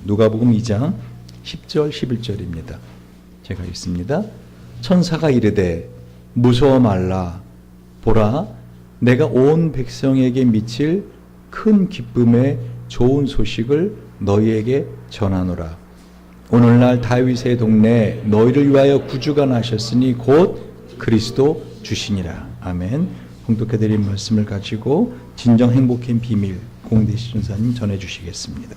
누가복음 2장 10절 11절입니다. 제가 읽습니다. 천사가 이르되 무서워 말라. 보라, 내가 온 백성에게 미칠 큰 기쁨의 좋은 소식을 너희에게 전하노라. 오늘날 다윗의 동네에 너희를 위하여 구주가 나셨으니 곧 그리스도 주시니라. 아멘. 봉독해드린 말씀을 가지고 진정 행복의 비밀 공대시 전사님 전해주시겠습니다.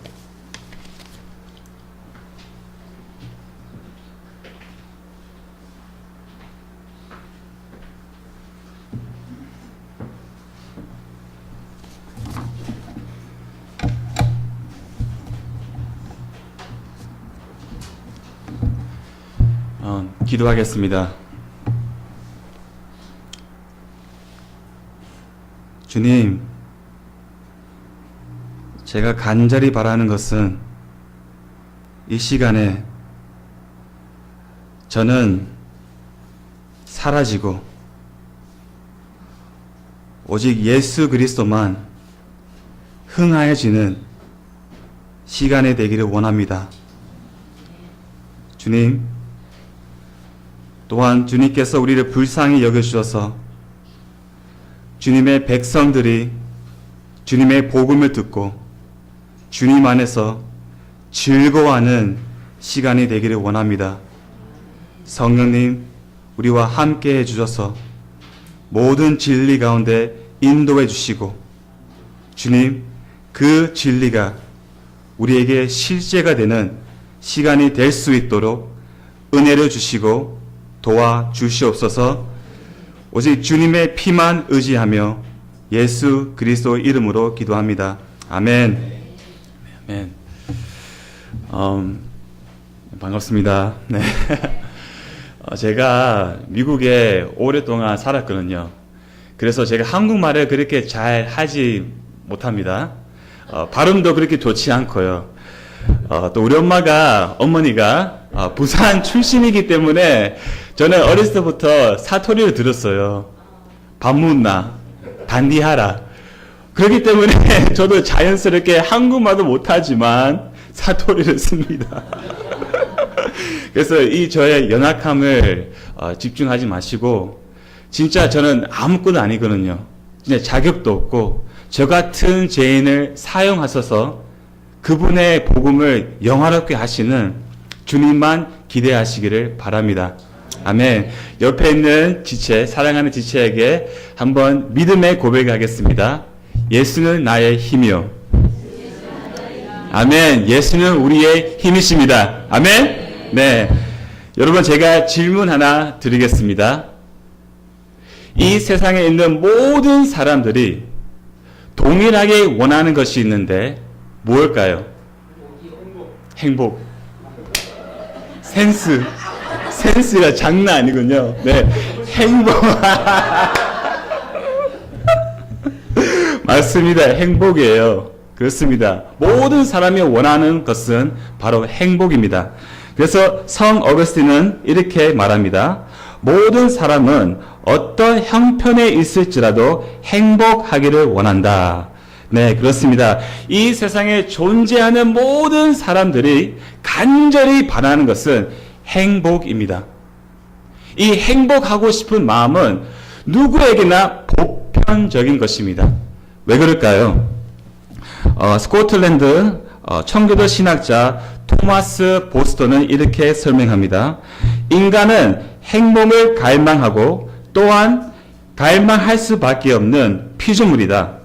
기도하겠습니다. 주님, 제가 간절히 바라는 것은 이 시간에 저는 사라지고 오직 예수 그리스도만 흥하여지는 시간이 되기를 원합니다. 주님, 또한 주님께서 우리를 불쌍히 여겨주셔서 주님의 백성들이 주님의 복음을 듣고 주님 안에서 즐거워하는 시간이 되기를 원합니다. 성령님, 우리와 함께 해주셔서 모든 진리 가운데 인도해 주시고 주님, 그 진리가 우리에게 실제가 되는 시간이 될 수 있도록 은혜를 주시고 도와주시옵소서. 오직 주님의 피만 의지하며 예수 그리스도 이름으로 기도합니다. 아멘. 아멘. 반갑습니다. 네. 제가 미국에 오랫동안 살았거든요. 그래서 제가 한국말을 그렇게 잘 하지 못합니다. 발음도 그렇게 좋지 않고요. 또 우리 어머니가 부산 출신이기 때문에 저는 어렸을 때부터 사투리를 들었어요. 밥 묻나, 단디하라. 그렇기 때문에 저도 자연스럽게 한국말도 못하지만 사투리를 씁니다. 그래서 이 저의 연약함을 집중하지 마시고, 진짜 저는 아무것도 아니거든요. 진짜 자격도 없고 저 같은 죄인을 사용하셔서 그분의 복음을 영화롭게 하시는 주님만 기대하시기를 바랍니다. 아멘. 옆에 있는 지체, 사랑하는 지체에게 한번 믿음의 고백하겠습니다. 예수는 나의 힘이요. 아멘. 예수는 우리의 힘이십니다. 아멘. 네. 여러분, 제가 질문 하나 드리겠습니다. 이 세상에 있는 모든 사람들이 동일하게 원하는 것이 있는데 무엇일까요? 행복. 센스가 장난 아니군요. 네. 행복. 맞습니다. 행복이에요. 그렇습니다. 모든 사람이 원하는 것은 바로 행복입니다. 그래서 성 어거스틴은 이렇게 말합니다. 모든 사람은 어떤 형편에 있을지라도 행복하기를 원한다. 네, 그렇습니다. 이 세상에 존재하는 모든 사람들이 간절히 바라는 것은 행복입니다. 이 행복하고 싶은 마음은 누구에게나 보편적인 것입니다. 왜 그럴까요? 스코틀랜드 청교도 신학자 토마스 보스턴은 이렇게 설명합니다. 인간은 행복을 갈망하고 또한 갈망할 수밖에 없는 피조물이다.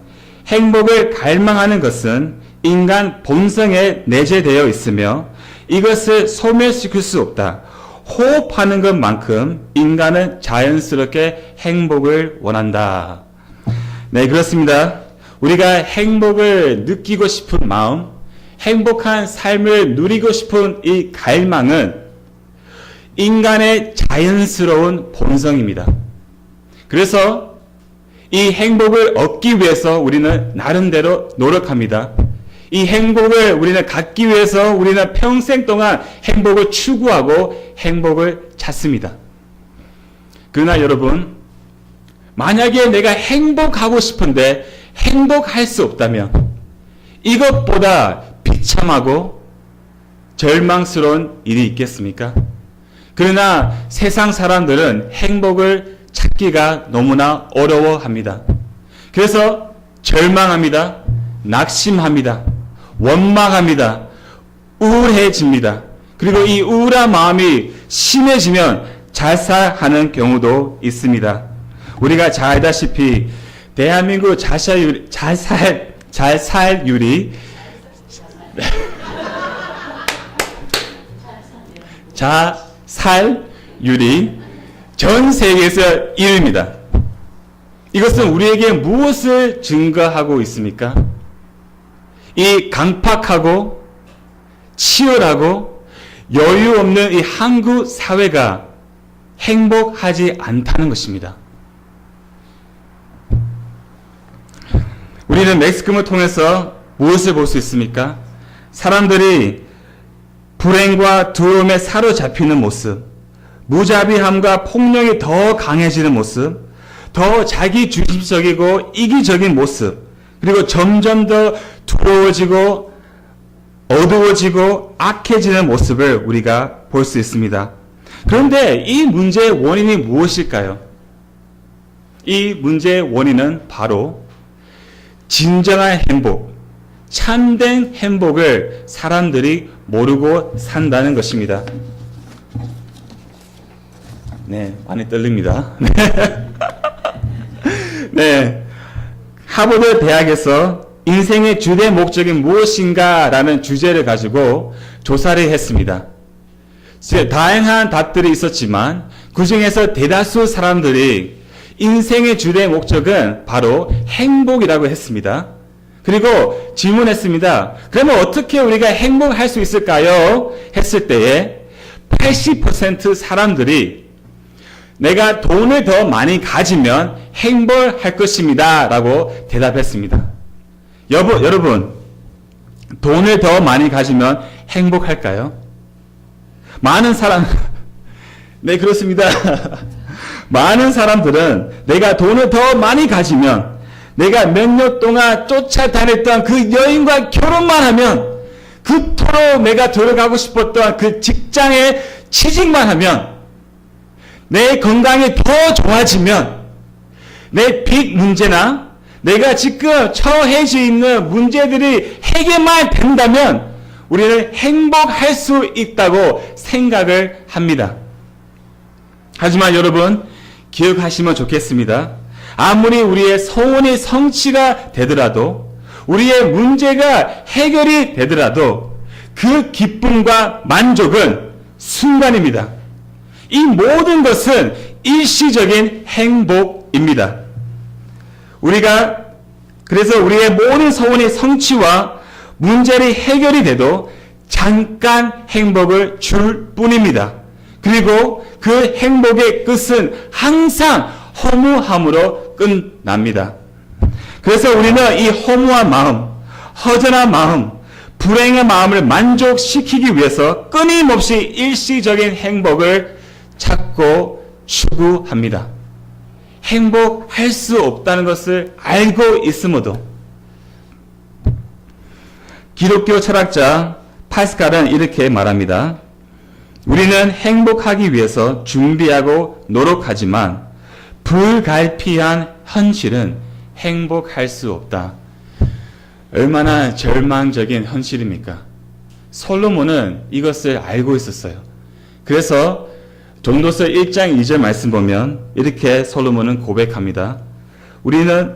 행복을 갈망하는 것은 인간 본성에 내재되어 있으며 이것을 소멸시킬 수 없다. 호흡하는 것만큼 인간은 자연스럽게 행복을 원한다. 네, 그렇습니다. 우리가 행복을 느끼고 싶은 마음, 행복한 삶을 누리고 싶은 이 갈망은 인간의 자연스러운 본성입니다. 그래서 이 행복을 얻기 위해서 우리는 나름대로 노력합니다. 이 행복을 우리는 갖기 위해서 우리는 평생 동안 행복을 추구하고 행복을 찾습니다. 그러나 여러분, 만약에 내가 행복하고 싶은데 행복할 수 없다면 이것보다 비참하고 절망스러운 일이 있겠습니까? 그러나 세상 사람들은 행복을 찾기가 너무나 어려워합니다. 그래서 절망합니다. 낙심합니다. 원망합니다. 우울해집니다. 그리고 이 우울한 마음이 심해지면 자살하는 경우도 있습니다. 우리가 잘 알다시피 대한민국 자살률이 전 세계에서 1위입니다. 이것은 우리에게 무엇을 증거하고 있습니까? 이 강팍하고 치열하고 여유 없는 이 한국 사회가 행복하지 않다는 것입니다. 우리는 매스컴을 통해서 무엇을 볼 수 있습니까? 사람들이 불행과 두려움에 사로잡히는 모습, 무자비함과 폭력이 더 강해지는 모습, 더 자기중심적이고 이기적인 모습, 그리고 점점 더 두려워지고 어두워지고 악해지는 모습을 우리가 볼 수 있습니다. 그런데 이 문제의 원인이 무엇일까요? 이 문제의 원인은 바로 진정한 행복, 참된 행복을 사람들이 모르고 산다는 것입니다. 네, 많이 떨립니다. 네, 하버드 대학에서 인생의 주된 목적이 무엇인가 라는 주제를 가지고 조사를 했습니다. 다양한 답들이 있었지만 그 중에서 대다수 사람들이 인생의 주된 목적은 바로 행복이라고 했습니다. 그리고 질문했습니다. 그러면 어떻게 우리가 행복할 수 있을까요? 했을 때에 80% 사람들이 내가 돈을 더 많이 가지면 행복할 것입니다 라고 대답했습니다. 여러분, 돈을 더 많이 가지면 행복할까요? 많은 사람, 네, 그렇습니다. 많은 사람들은 내가 돈을 더 많이 가지면, 내가 몇 년 동안 쫓아다녔던 그 여인과 결혼만 하면, 그토록 내가 들어가고 싶었던 그 직장에 취직만 하면, 내 건강이 더 좋아지면, 내 빚 문제나 내가 지금 처해져 있는 문제들이 해결만 된다면 우리는 행복할 수 있다고 생각을 합니다. 하지만 여러분 기억하시면 좋겠습니다. 아무리 우리의 소원이 성취가 되더라도 우리의 문제가 해결이 되더라도 그 기쁨과 만족은 순간입니다. 이 모든 것은 일시적인 행복입니다. 그래서 우리의 모든 소원의 성취와 문제의 해결이 돼도 잠깐 행복을 줄 뿐입니다. 그리고 그 행복의 끝은 항상 허무함으로 끝납니다. 그래서 우리는 이 허무한 마음, 허전한 마음, 불행한 마음을 만족시키기 위해서 끊임없이 일시적인 행복을 찾고 추구합니다. 행복할 수 없다는 것을 알고 있음에도 기독교 철학자 파스칼은 이렇게 말합니다. 우리는 행복하기 위해서 준비하고 노력하지만 불가피한 현실은 행복할 수 없다. 얼마나 절망적인 현실입니까? 솔로몬은 이것을 알고 있었어요. 그래서 전도서 1장 2절 말씀 보면 이렇게 솔로몬은 고백합니다. 우리는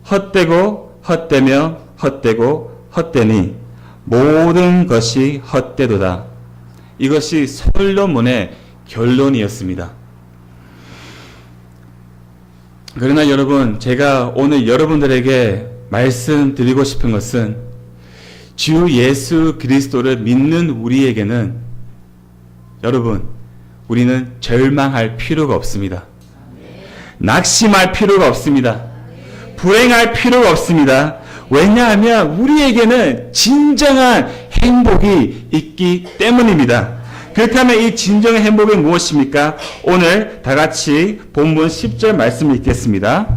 헛되고 헛되며 헛되고 헛되니 모든 것이 헛되도다. 이것이 솔로몬의 결론이었습니다. 그러나 여러분, 제가 오늘 여러분들에게 말씀드리고 싶은 것은 주 예수 그리스도를 믿는 우리에게는 여러분, 우리는 절망할 필요가 없습니다. 낙심할 필요가 없습니다. 불행할 필요가 없습니다. 왜냐하면 우리에게는 진정한 행복이 있기 때문입니다. 그렇다면 이 진정한 행복이 무엇입니까? 오늘 다 같이 본문 10절 말씀을 읽겠습니다.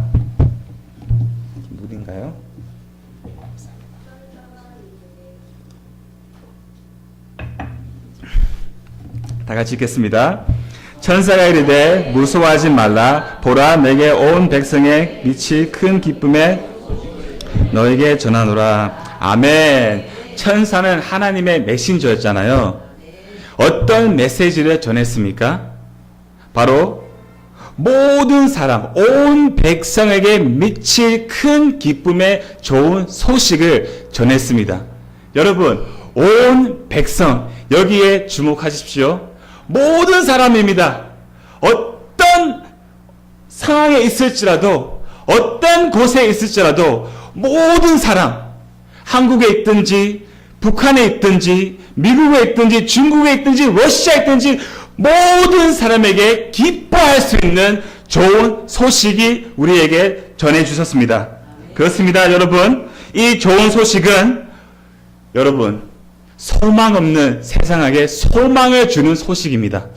무딘가요? 다 같이 읽겠습니다. 천사가 이르되 무서워하지 말라. 보라, 내게 온 백성의 빛이 큰 기쁨에 너에게 전하노라. 아멘. 천사는 하나님의 메신저였잖아요. 어떤 메시지를 전했습니까? 바로 모든 사람, 온 백성에게 미칠 큰 기쁨의 좋은 소식을 전했습니다. 여러분, 온 백성, 여기에 주목하십시오. 모든 사람입니다. 어떤 상황에 있을지라도, 어떤 곳에 있을지라도, 모든 사람, 한국에 있든지, 북한에 있든지, 미국에 있든지, 중국에 있든지, 러시아에 있든지, 모든 사람에게 기뻐할 수 있는 좋은 소식이 우리에게 전해주셨습니다. 그렇습니다, 여러분. 이 좋은 소식은 여러분, 소망 없는 세상에게 소망을 주는 소식입니다.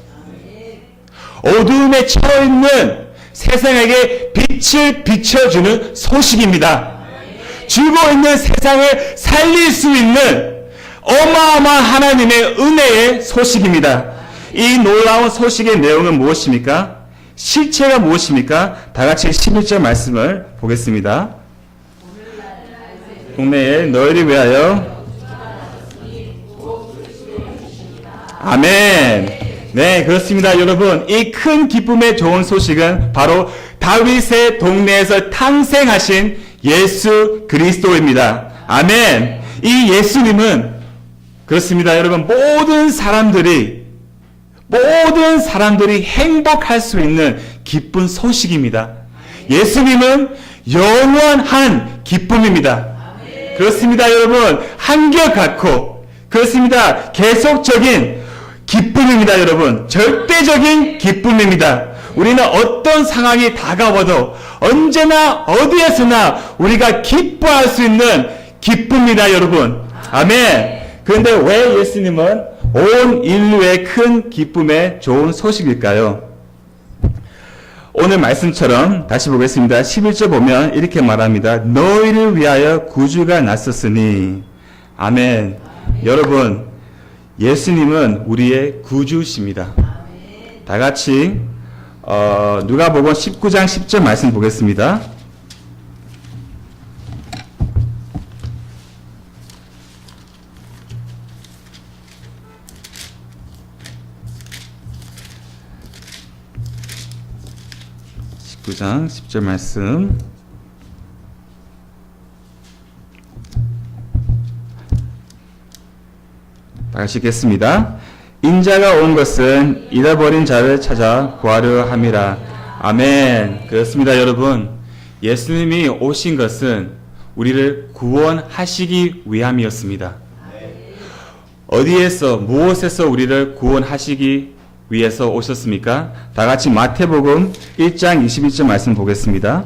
어두움에 처해 있는 세상에게 빛을 비춰주는 소식입니다. 죽어 있는 세상을 살릴 수 있는 어마어마한 하나님의 은혜의 소식입니다. 이 놀라운 소식의 내용은 무엇입니까? 실체가 무엇입니까? 다 같이 11절 말씀을 보겠습니다. 동네에 너희를 위하여 아멘. 네, 그렇습니다, 여러분. 이 큰 기쁨의 좋은 소식은 바로 다윗의 동네에서 탄생하신 예수 그리스도입니다. 아멘. 이 예수님은 그렇습니다, 여러분. 모든 사람들이 행복할 수 있는 기쁜 소식입니다. 예수님은 영원한 기쁨입니다. 그렇습니다, 여러분. 한결같고, 그렇습니다, 계속적인 기쁨입니다, 여러분. 절대적인 기쁨입니다. 우리는 어떤 상황이 다가와도 언제나 어디에서나 우리가 기뻐할 수 있는 기쁨입니다, 여러분. 아멘. 그런데 왜 예수님은 온 인류의 큰 기쁨의 좋은 소식일까요? 오늘 말씀처럼 다시 보겠습니다. 11절 보면 이렇게 말합니다. 너희를 위하여 구주가 났었으니. 아멘. 여러분, 예수님은 우리의 구주십니다. 다 같이 누가복음 19장 10절 말씀 보겠습니다. (19장 10절) 말씀. 다시 읽겠습니다. 인자가 온 것은 잃어버린 자를 찾아 구하려 함이라. 아멘. 그렇습니다, 여러분. 예수님이 오신 것은 우리를 구원하시기 위함이었습니다. 어디에서, 무엇에서 우리를 구원하시기 위해서 오셨습니까? 다 같이 마태복음 1장 21절 말씀 보겠습니다.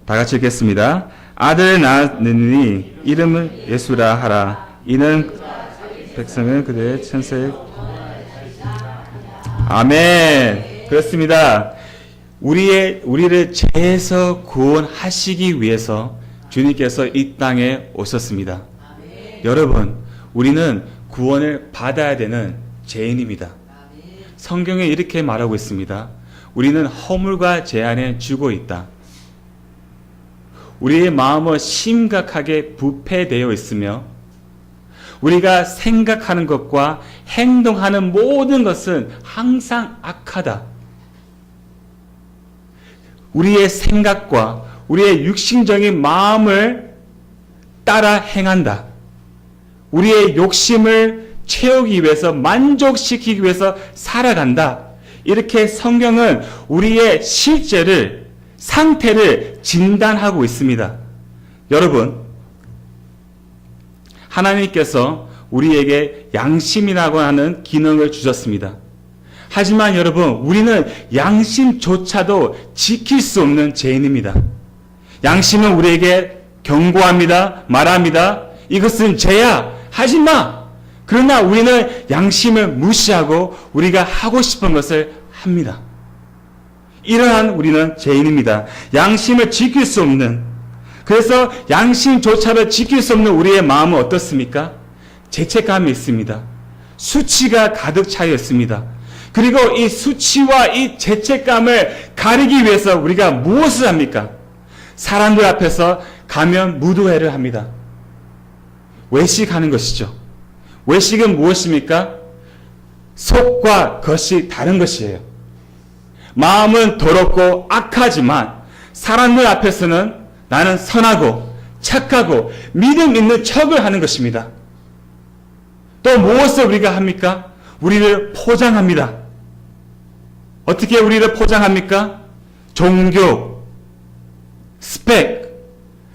다 같이 읽겠습니다. 아들 낳았느니 이름을 예수라 하라. 이는 백성은 그들의 천사의 아멘. 그렇습니다. 우리를 죄에서 구원하시기 위해서 주님께서 이 땅에 오셨습니다. 여러분, 우리는 구원을 받아야 되는 죄인입니다. 성경에 이렇게 말하고 있습니다. 우리는 허물과 죄 안에 죽어 있다. 우리의 마음은 심각하게 부패되어 있으며 우리가 생각하는 것과 행동하는 모든 것은 항상 악하다. 우리의 생각과 우리의 육신적인 마음을 따라 행한다. 우리의 욕심을 채우기 위해서, 만족시키기 위해서 살아간다. 이렇게 성경은 우리의 실제를, 상태를 진단하고 있습니다. 여러분, 하나님께서 우리에게 양심이라고 하는 기능을 주셨습니다. 하지만 여러분, 우리는 양심조차도 지킬 수 없는 죄인입니다. 양심은 우리에게 경고합니다. 말합니다. 이것은 죄야. 하지 마. 그러나 우리는 양심을 무시하고 우리가 하고 싶은 것을 합니다. 이러한 우리는 죄인입니다. 양심을 지킬 수 없는, 그래서 양심조차를 지킬 수 없는 우리의 마음은 어떻습니까? 죄책감이 있습니다. 수치가 가득 차여 있습니다. 그리고 이 수치와 이 죄책감을 가리기 위해서 우리가 무엇을 합니까? 사람들 앞에서 가면 무도회를 합니다. 외식하는 것이죠. 외식은 무엇입니까? 속과 겉이 다른 것이에요. 마음은 더럽고 악하지만 사람들 앞에서는 나는 선하고 착하고 믿음 있는 척을 하는 것입니다. 또 무엇을 우리가 합니까? 우리를 포장합니다. 어떻게 우리를 포장합니까? 종교, 스펙,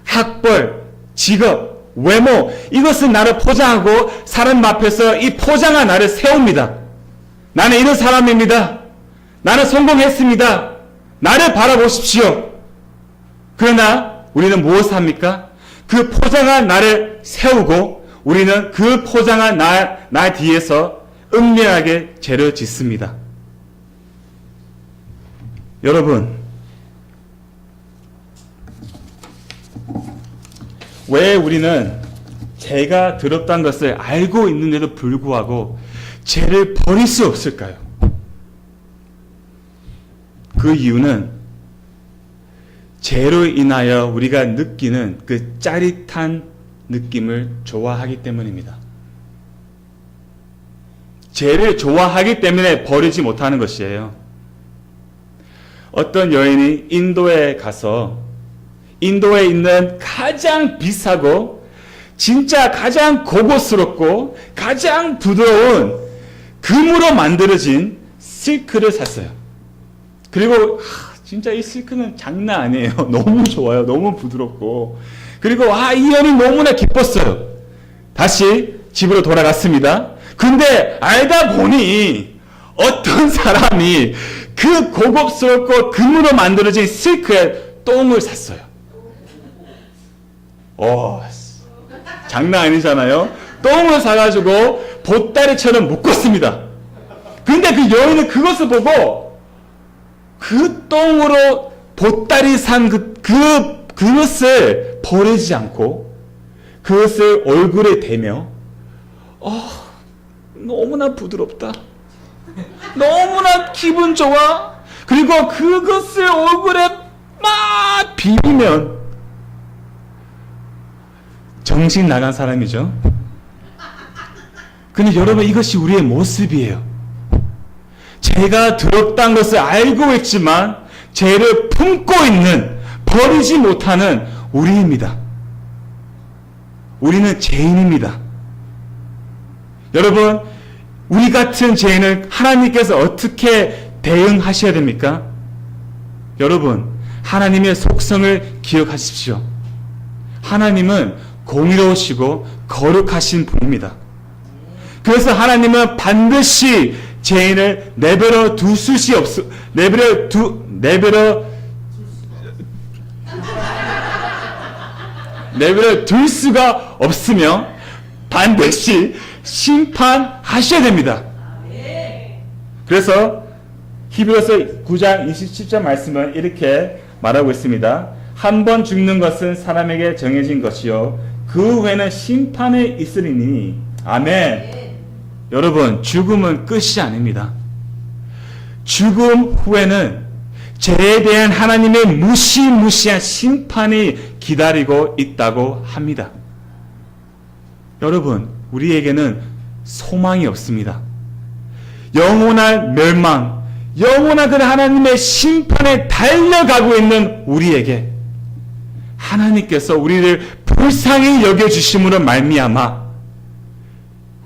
학벌, 직업, 외모, 이것은 나를 포장하고 사람 앞에서 이 포장한 나를 세웁니다. 나는 이런 사람입니다. 나는 성공했습니다. 나를 바라보십시오. 그러나 우리는 무엇을 합니까? 그 포장한 나를 세우고 우리는 그 포장한 나 뒤에서 은밀하게 죄를 짓습니다. 여러분, 왜 우리는 죄가 더럽다는 것을 알고 있는데도 불구하고 죄를 버릴 수 없을까요? 그 이유는 죄로 인하여 우리가 느끼는 그 짜릿한 느낌을 좋아하기 때문입니다. 죄를 좋아하기 때문에 버리지 못하는 것이에요. 어떤 여인이 인도에 가서 인도에 있는 가장 비싸고 진짜 가장 고급스럽고 가장 부드러운 금으로 만들어진 실크를 샀어요. 그리고 진짜 이 실크는 장난 아니에요. 너무 좋아요. 너무 부드럽고. 그리고 이 여인이 너무나 기뻤어요. 다시 집으로 돌아갔습니다. 근데 알다 보니 어떤 사람이 그 고급스럽고 금으로 만들어진 실크에 똥을 샀어요. 장난 아니잖아요. 똥을 사가지고 보따리처럼 묶었습니다. 근데 그 여인은 그것을 보고 그 똥으로 보따리 산 그것을 버리지 않고 그것을 얼굴에 대며 너무나 부드럽다. 너무나 기분 좋아. 그리고 그것을 얼굴에 막 비비면 정신 나간 사람이죠. 근데 여러분, 이것이 우리의 모습이에요. 죄가 더럽다는 것을 알고 있지만 죄를 품고 있는, 버리지 못하는 우리입니다. 우리는 죄인입니다. 여러분, 우리 같은 죄인을 하나님께서 어떻게 대응하셔야 됩니까? 여러분, 하나님의 속성을 기억하십시오. 하나님은 공의로우시고 거룩하신 분입니다. 그래서 하나님은 반드시 죄인을 내버려 둘 수가 없으며 반드시 심판하셔야 됩니다. 그래서 히브리서 9장 27절 말씀은 이렇게 말하고 있습니다. 한 번 죽는 것은 사람에게 정해진 것이요 그 후에는 심판에 있으리니. 아멘. 여러분, 죽음은 끝이 아닙니다. 죽음 후에는 죄에 대한 하나님의 무시무시한 심판이 기다리고 있다고 합니다. 여러분, 우리에게는 소망이 없습니다. 영원한 멸망, 영원한 그 하나님의 심판에 달려가고 있는 우리에게 하나님께서 우리를 불쌍히 여겨주심으로 말미암아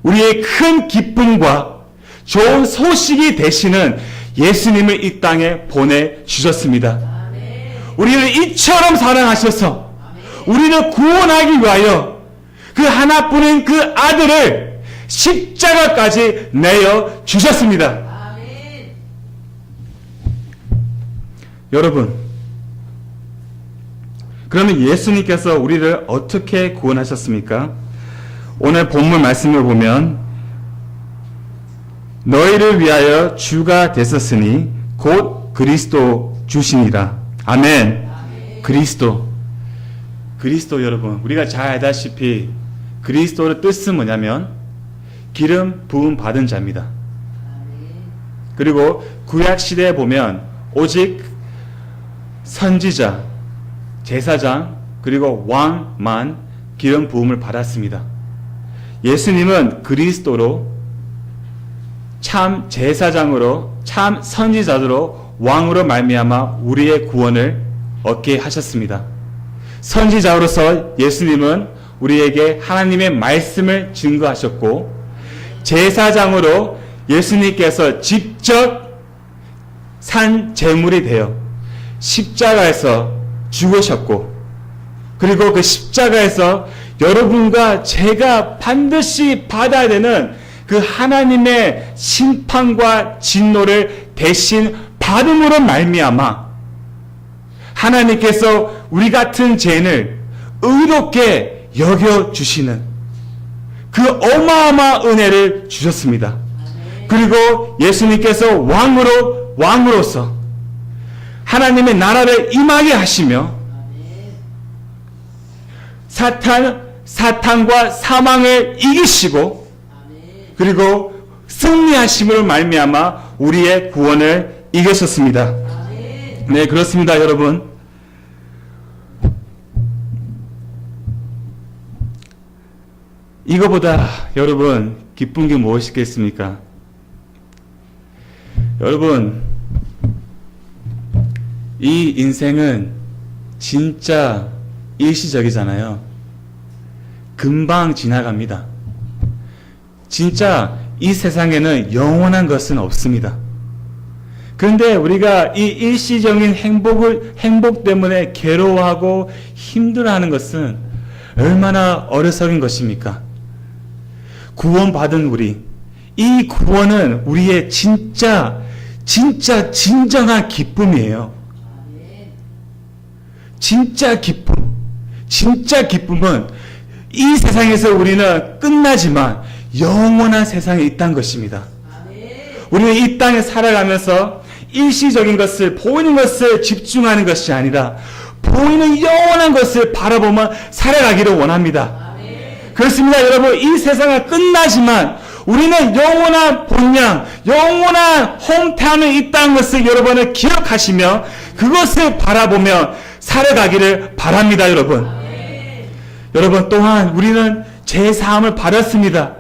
우리의 큰 기쁨과 좋은 소식이 되시는 예수님을 이 땅에 보내주셨습니다. 우리를 이처럼 사랑하셔서 우리를 구원하기 위하여 그 하나뿐인 그 아들을 십자가까지 내어주셨습니다. 여러분, 그러면 예수님께서 우리를 어떻게 구원하셨습니까? 오늘 본문 말씀을 보면 너희를 위하여 주가 되셨으니 곧 그리스도 주시니라. 아멘. 그리스도 여러분, 우리가 잘 알다시피 그리스도의 뜻은 뭐냐면 기름 부음 받은 자입니다. 그리고 구약 시대에 보면 오직 선지자, 제사장, 그리고 왕만 기름 부음을 받았습니다. 예수님은 그리스도로 참 제사장으로 참 선지자로 왕으로 말미암아 우리의 구원을 얻게 하셨습니다. 선지자로서 예수님은 우리에게 하나님의 말씀을 증거하셨고, 제사장으로 예수님께서 직접 산 제물이 되어 십자가에서 죽으셨고, 그리고 그 십자가에서 여러분과 제가 반드시 받아야 되는 그 하나님의 심판과 진노를 대신 받음으로 말미암아 하나님께서 우리 같은 죄인을 의롭게 여겨주시는 그 어마어마한 은혜를 주셨습니다. 그리고 예수님께서 왕으로서 하나님의 나라를 임하게 하시며 사탄과 사망을 이기시고 그리고 승리하심으로 말미암아 우리의 구원을 이기셨습니다. 네, 그렇습니다, 여러분. 이거보다 여러분 기쁜 게 무엇이겠습니까? 여러분, 이 인생은 진짜 일시적이잖아요. 금방 지나갑니다. 진짜 이 세상에는 영원한 것은 없습니다. 그런데 우리가 이 일시적인 행복 때문에 괴로워하고 힘들어하는 것은 얼마나 어리석은 것입니까? 구원받은 이 구원은 우리의 진짜 진정한 기쁨이에요. 진짜 기쁨은 이 세상에서 우리는 끝나지만 영원한 세상에 있다는 것입니다. 우리는 이 땅에 살아가면서 일시적인 것을, 보이는 것을 집중하는 것이 아니라 보이는 영원한 것을 바라보며 살아가기를 원합니다. 그렇습니다, 여러분. 이 세상은 끝나지만 우리는 영원한 본향, 영원한 홈타운에 있다는 것을 여러분은 기억하시며 그것을 바라보며 살아가기를 바랍니다, 여러분. 여러분, 또한 우리는 제사함을 받았습니다.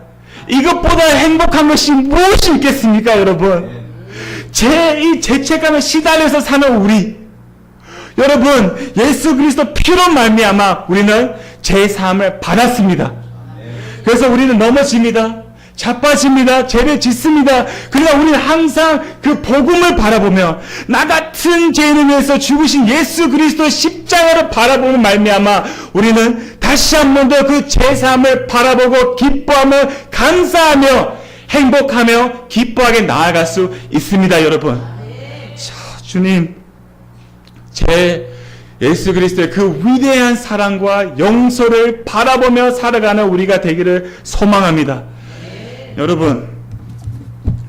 이것보다 행복한 것이 무엇이 있겠습니까, 여러분? 이 죄책감에 시달려서 사는 우리, 여러분, 예수 그리스도 피로 말미암아 우리는 제사함을 받았습니다. 그래서 우리는 넘어집니다. 자빠집니다. 죄를 짓습니다. 그러나 우리는 항상 그 복음을 바라보며 나 같은 죄인을 위해서 죽으신 예수 그리스도의 십자가를 바라보는 말미암아 우리는 다시 한 번 더 그 제사함을 바라보고 기뻐하며 감사하며 행복하며 기뻐하게 나아갈 수 있습니다, 여러분. 자, 주님, 제 예수 그리스도의 그 위대한 사랑과 용서를 바라보며 살아가는 우리가 되기를 소망합니다. 여러분,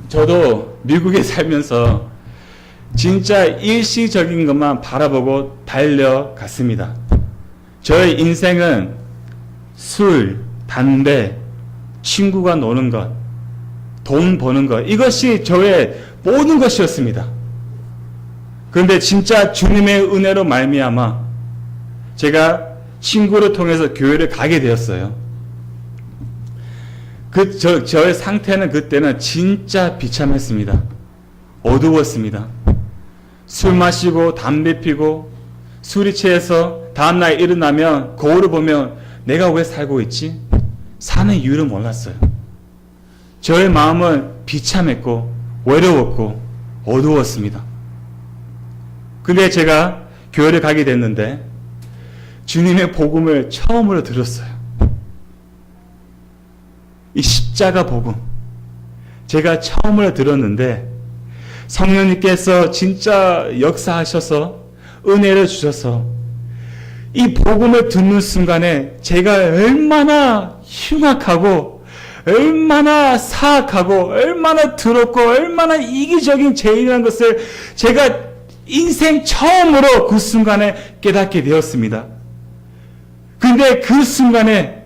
저도 미국에 살면서 진짜 일시적인 것만 바라보고 달려갔습니다. 저의 인생은 술, 담배, 친구가 노는 것, 돈 버는 것, 이것이 저의 모든 것이었습니다. 그런데 진짜 주님의 은혜로 말미암아 제가 친구를 통해서 교회를 가게 되었어요. 저의 상태는 그때는 진짜 비참했습니다. 어두웠습니다. 술 마시고 담배 피고 술이 취해서 다음날 일어나면 거울을 보면 내가 왜 살고 있지? 사는 이유를 몰랐어요. 저의 마음은 비참했고 외로웠고 어두웠습니다. 근데 제가 교회를 가게 됐는데 주님의 복음을 처음으로 들었어요. 이 십자가 복음 제가 처음으로 들었는데 성령님께서 진짜 역사하셔서 은혜를 주셔서 이 복음을 듣는 순간에 제가 얼마나 흉악하고 얼마나 사악하고 얼마나 더럽고 얼마나 이기적인 죄인이라는 것을 제가 인생 처음으로 그 순간에 깨닫게 되었습니다. 근데 그 순간에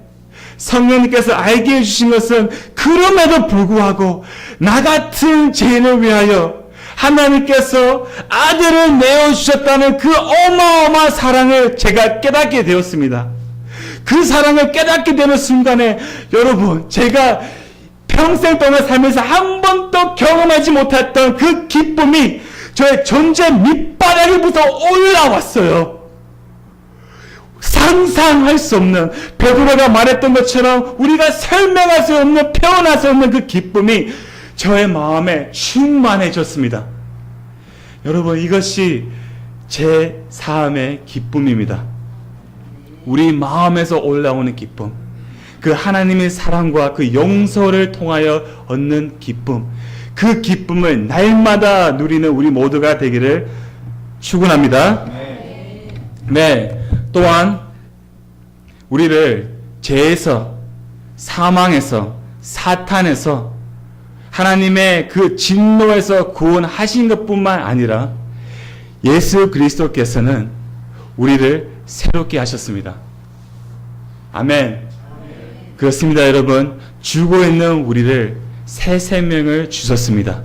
성령님께서 알게 해주신 것은 그럼에도 불구하고 나 같은 죄인을 위하여 하나님께서 아들을 내어주셨다는 그 어마어마한 사랑을 제가 깨닫게 되었습니다. 그 사랑을 깨닫게 되는 순간에 여러분, 제가 평생 동안 살면서 한 번도 경험하지 못했던 그 기쁨이 저의 존재 밑바닥에부터 올라왔어요. 상상할 수 없는, 베드로가 말했던 것처럼 우리가 설명할 수 없는, 표현할 수 없는 그 기쁨이 저의 마음에 충만해졌습니다. 여러분, 이것이 제 삶의 기쁨입니다. 우리 마음에서 올라오는 기쁨, 그 하나님의 사랑과 그 용서를 통하여 얻는 기쁨, 그 기쁨을 날마다 누리는 우리 모두가 되기를 축원합니다. 네. 또한 우리를 죄에서, 사망에서, 사탄에서, 하나님의 그 진노에서 구원하신 것뿐만 아니라 예수 그리스도께서는 우리를 새롭게 하셨습니다. 아멘. 그렇습니다, 여러분. 죽어 있는 우리를 새 생명을 주셨습니다.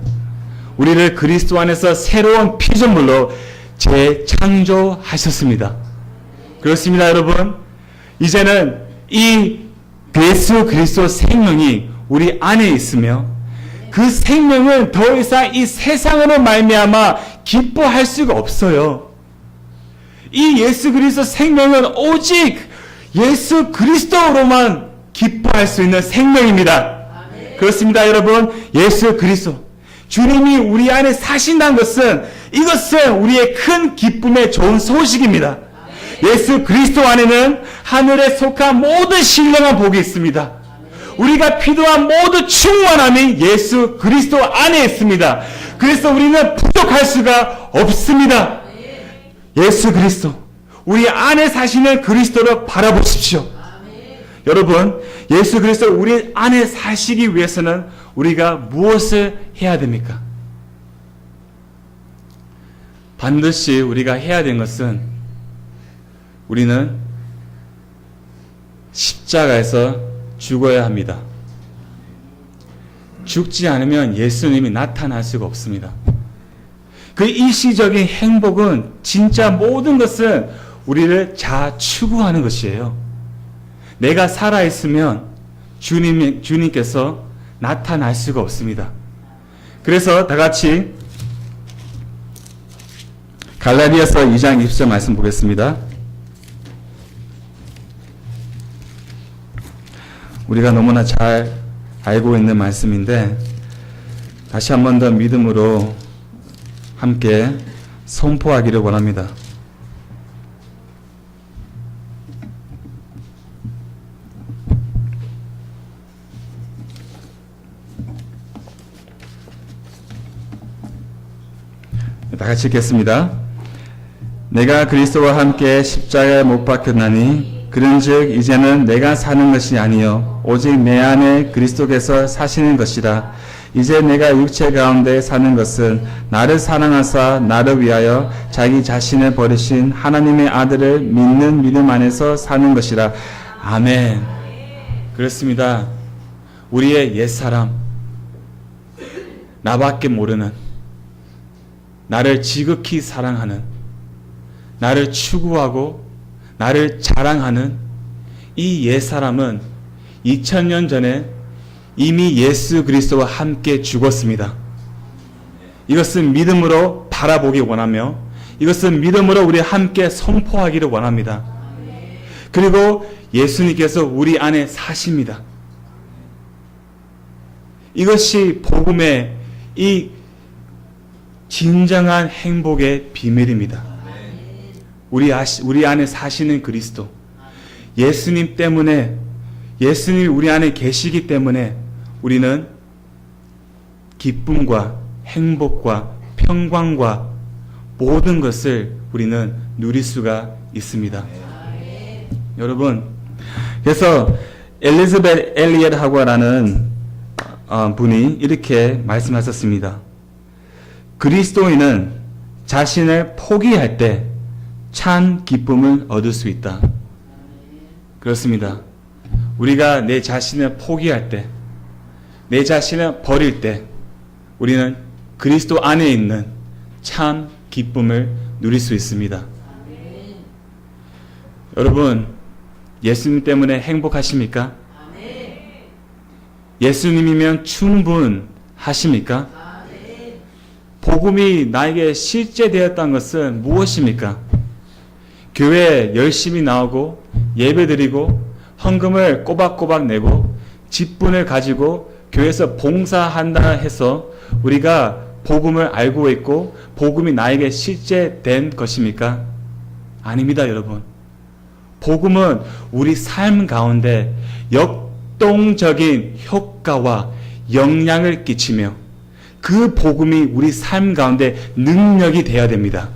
우리를 그리스도 안에서 새로운 피조물로 재창조하셨습니다. 그렇습니다, 여러분. 이제는 이 예수 그리스도 생명이 우리 안에 있으며 그 생명은 더 이상 이 세상으로 말미암아 기뻐할 수가 없어요. 이 예수 그리스도 생명은 오직 예수 그리스도로만 기뻐할 수 있는 생명입니다. 그렇습니다, 여러분. 예수 그리스도 주님이 우리 안에 사신다는 것은, 이것은 우리의 큰 기쁨의 좋은 소식입니다. 예수 그리스도 안에는 하늘에 속한 모든 신령한 복이 있습니다. 우리가 필요한 모든 충만함이 예수 그리스도 안에 있습니다. 그래서 우리는 부족할 수가 없습니다. 예수 그리스도, 우리 안에 사시는 그리스도를 바라보십시오. 여러분, 예수 그리스도 우리 안에 사시기 위해서는 우리가 무엇을 해야 됩니까? 반드시 우리가 해야 되는 것은, 우리는 십자가에서 죽어야 합니다. 죽지 않으면 예수님이 나타날 수가 없습니다. 그 일시적인 행복은 진짜 모든 것은 우리를 추구하는 것이에요. 내가 살아있으면 주님께서 나타날 수가 없습니다. 그래서 다 같이 갈라디아서 2장 20절 말씀 보겠습니다. 우리가 너무나 잘 알고 있는 말씀인데 다시 한 번 더 믿음으로 함께 선포하기를 원합니다. 다 같이 읽겠습니다. 내가 그리스도와 함께 십자가에 못 박혔나니 그런즉 이제는 내가 사는 것이 아니요 오직 내 안에 그리스도께서 사시는 것이라. 이제 내가 육체 가운데 사는 것은 나를 사랑하사 나를 위하여 자기 자신을 버리신 하나님의 아들을 믿는 믿음 안에서 사는 것이라. 아멘. 그렇습니다. 우리의 옛사람, 나밖에 모르는, 나를 지극히 사랑하는, 나를 추구하고 나를 자랑하는 이 옛사람은 2000년 전에 이미 예수 그리스도와 함께 죽었습니다. 이것은 믿음으로 바라보기 원하며, 이것은 믿음으로 우리 함께 선포하기를 원합니다. 그리고 예수님께서 우리 안에 사십니다. 이것이 복음의 이 진정한 행복의 비밀입니다. 우리 안에 사시는 그리스도, 예수님 때문에, 예수님이 우리 안에 계시기 때문에 우리는 기쁨과 행복과 평강과 모든 것을 우리는 누릴 수가 있습니다. 여러분, 그래서 엘리자베트 엘리엇 하고라는 분이 이렇게 말씀하셨습니다. 그리스도인은 자신을 포기할 때 참 기쁨을 얻을 수 있다. 그렇습니다. 우리가 내 자신을 포기할 때, 내 자신을 버릴 때 우리는 그리스도 안에 있는 참 기쁨을 누릴 수 있습니다. 여러분, 예수님 때문에 행복하십니까? 예수님이면 충분하십니까? 복음이 나에게 실제되었다는 것은 무엇입니까? 교회에 열심히 나오고 예배드리고 헌금을 꼬박꼬박 내고 직분을 가지고 교회에서 봉사한다 해서 우리가 복음을 알고 있고 복음이 나에게 실제된 것입니까? 아닙니다, 여러분. 복음은 우리 삶 가운데 역동적인 효과와 영향을 끼치며 그 복음이 우리 삶 가운데 능력이 되어야 됩니다.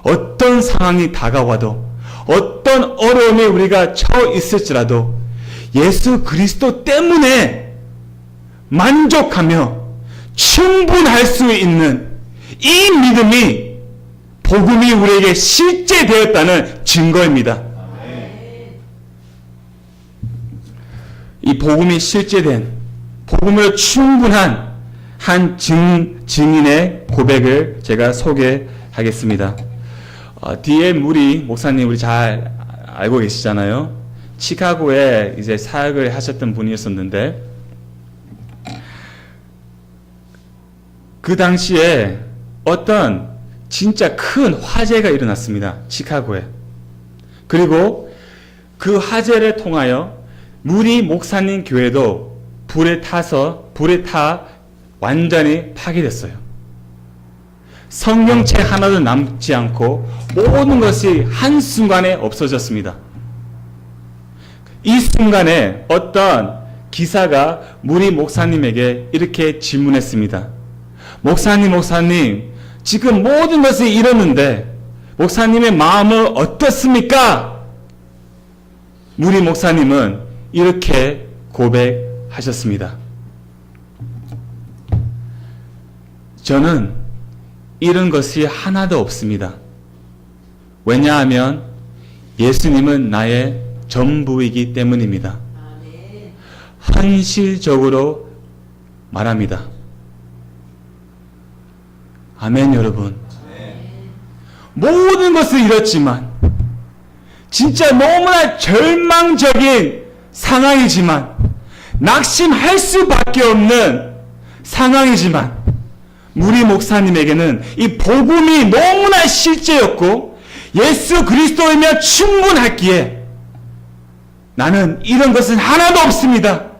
어떤 상황이 다가와도 어떤 어려움에 우리가 처해 있을지라도 예수 그리스도 때문에 만족하며 충분할 수 있는 이 믿음이 복음이 우리에게 실제되었다는 증거입니다. 이 복음이 실제된 복음으로 충분한 한 증인의 고백을 제가 소개하겠습니다. 뒤에 무리 목사님 우리 잘 알고 계시잖아요. 시카고에 이제 사역을 하셨던 분이었었는데 그 당시에 어떤 진짜 큰 화재가 일어났습니다. 시카고에. 그리고 그 화재를 통하여 무리 목사님 교회도 불에 타 완전히 파괴됐어요. 성경책 하나도 남지 않고 모든 것이 한순간에 없어졌습니다. 이 순간에 어떤 기사가 무리 목사님에게 이렇게 질문했습니다. 목사님, 지금 모든 것이 이러는데 목사님의 마음은 어떻습니까? 무리 목사님은 이렇게 고백하셨습니다. 저는 이런 것이 하나도 없습니다. 왜냐하면 예수님은 나의 전부이기 때문입니다. 현실적으로 말합니다. 아멘, 여러분. 모든 것을 잃었지만, 진짜 너무나 절망적인 상황이지만, 낙심할 수밖에 없는 상황이지만, 무리 목사님에게는 이 복음이 너무나 실제였고 예수 그리스도이면 충분했기에 나는 이런 것은 하나도 없습니다.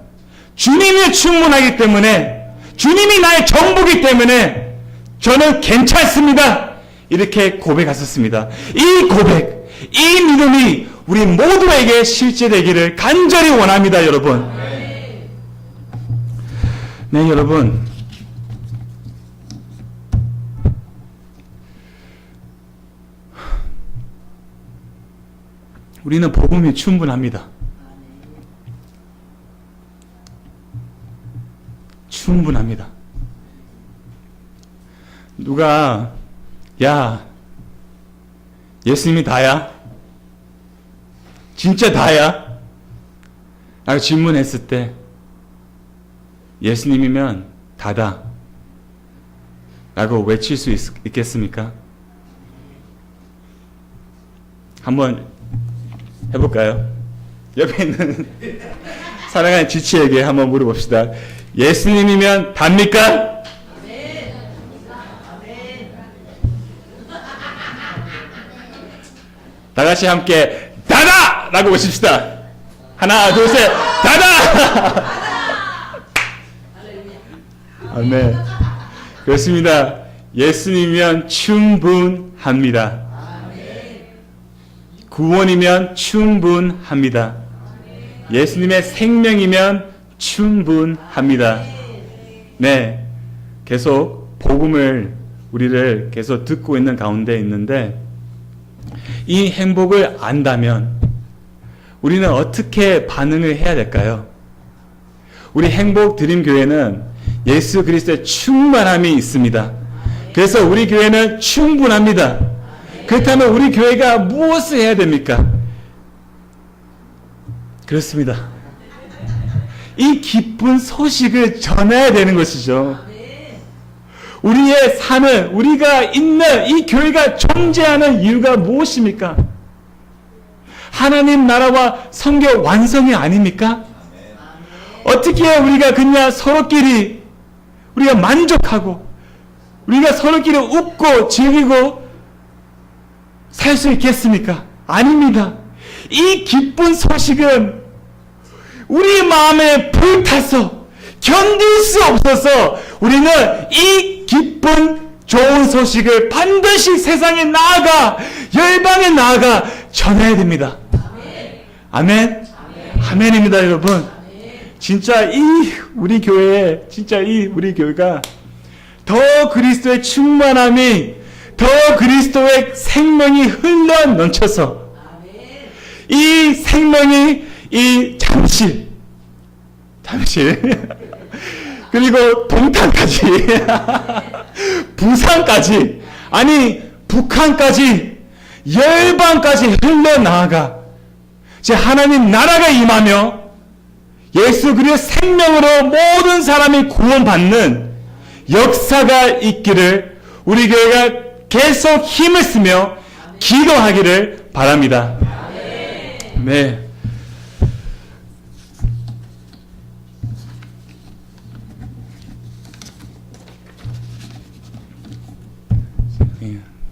주님이 충분하기 때문에 주님이 나의 전부이기 때문에 저는 괜찮습니다. 이렇게 고백하셨습니다. 이 고백, 이 믿음이 우리 모두에게 실제되기를 간절히 원합니다, 여러분. 네, 여러분. 우리는 복음이 충분합니다. 충분합니다. 누가 야, 예수님이 다야? 진짜 다야? 라고 질문했을 때 예수님이면 다다 라고 외칠 수 있겠습니까? 한번 해볼까요? 옆에 있는 사랑하는 지치에게 한번 물어봅시다. 예수님이면 답니까? 다 같이 함께 다다! 라고 외칩시다. 하나, 둘, 셋, 다다! 아멘. 그렇습니다. 예수님이면 충분합니다. 구원이면 충분합니다. 예수님의 생명이면 충분합니다. 네, 계속 복음을 우리를 계속 듣고 있는 가운데 있는데 이 행복을 안다면 우리는 어떻게 반응을 해야 될까요? 우리 행복 드림 교회는 예수 그리스도의 충만함이 있습니다. 그래서 우리 교회는 충분합니다. 그렇다면 우리 교회가 무엇을 해야 됩니까? 그렇습니다. 이 기쁜 소식을 전해야 되는 것이죠. 우리의 삶을, 우리가 있는 이 교회가 존재하는 이유가 무엇입니까? 하나님 나라와 성교 완성이 아닙니까? 어떻게 우리가 그냥 서로끼리 우리가 만족하고 우리가 서로끼리 웃고 즐기고 살 수 있겠습니까? 아닙니다. 이 기쁜 소식은 우리 마음에 불타서 견딜 수 없어서 우리는 이 기쁜 좋은 소식을 반드시 세상에 나아가 열방에 나아가 전해야 됩니다. 아멘. 아멘입니다, 여러분. 진짜 이 우리 교회에 진짜 이 우리 교회가 더 그리스도의 충만함이 더 그리스도의 생명이 흘러 넘쳐서 이 생명이 이 잠실 그리고 동탄까지 부산까지 아니 북한까지 열방까지 흘러나아가 제 하나님 나라가 임하며 예수 그리스도의 생명으로 모든 사람이 구원받는 역사가 있기를 우리 교회가 계속 힘을 쓰며 기도하기를 바랍니다. 네.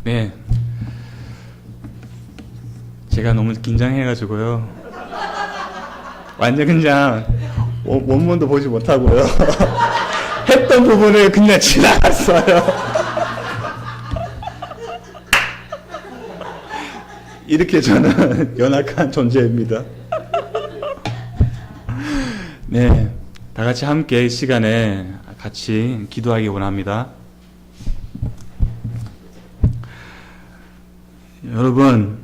네. 제가 너무 긴장해가지고요. 완전 그냥 원문도 보지 못하고요. 했던 부분을 그냥 지나갔어요. 이렇게 저는 연약한 존재입니다. 네. 다 같이 함께 이 시간에 같이 기도하기 원합니다. 여러분,